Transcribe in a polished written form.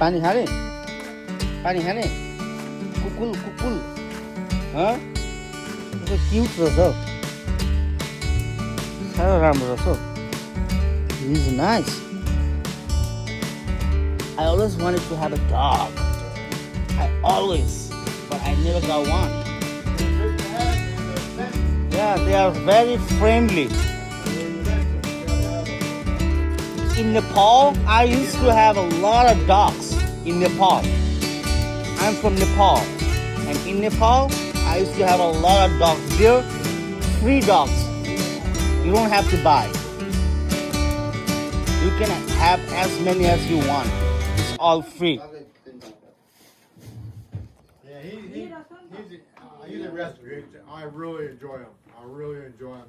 पानी खाने पानी खाने कुकुल कुकुल कस्तो क्युट रहेछ हौ साह्रो राम्रो रहेछ हौ He's nice I always wanted to have a dog but I never got one Yeah, they are very friendly In Nepal, I used to have a lot of dogs in Nepal. I'm from Nepal. And in Nepal, I used to have a lot of dogs. There, free dogs. You don't have to buy. You can have as many as you want. It's all free. Yeah, he's a rescue. I really enjoy him. I really enjoy him.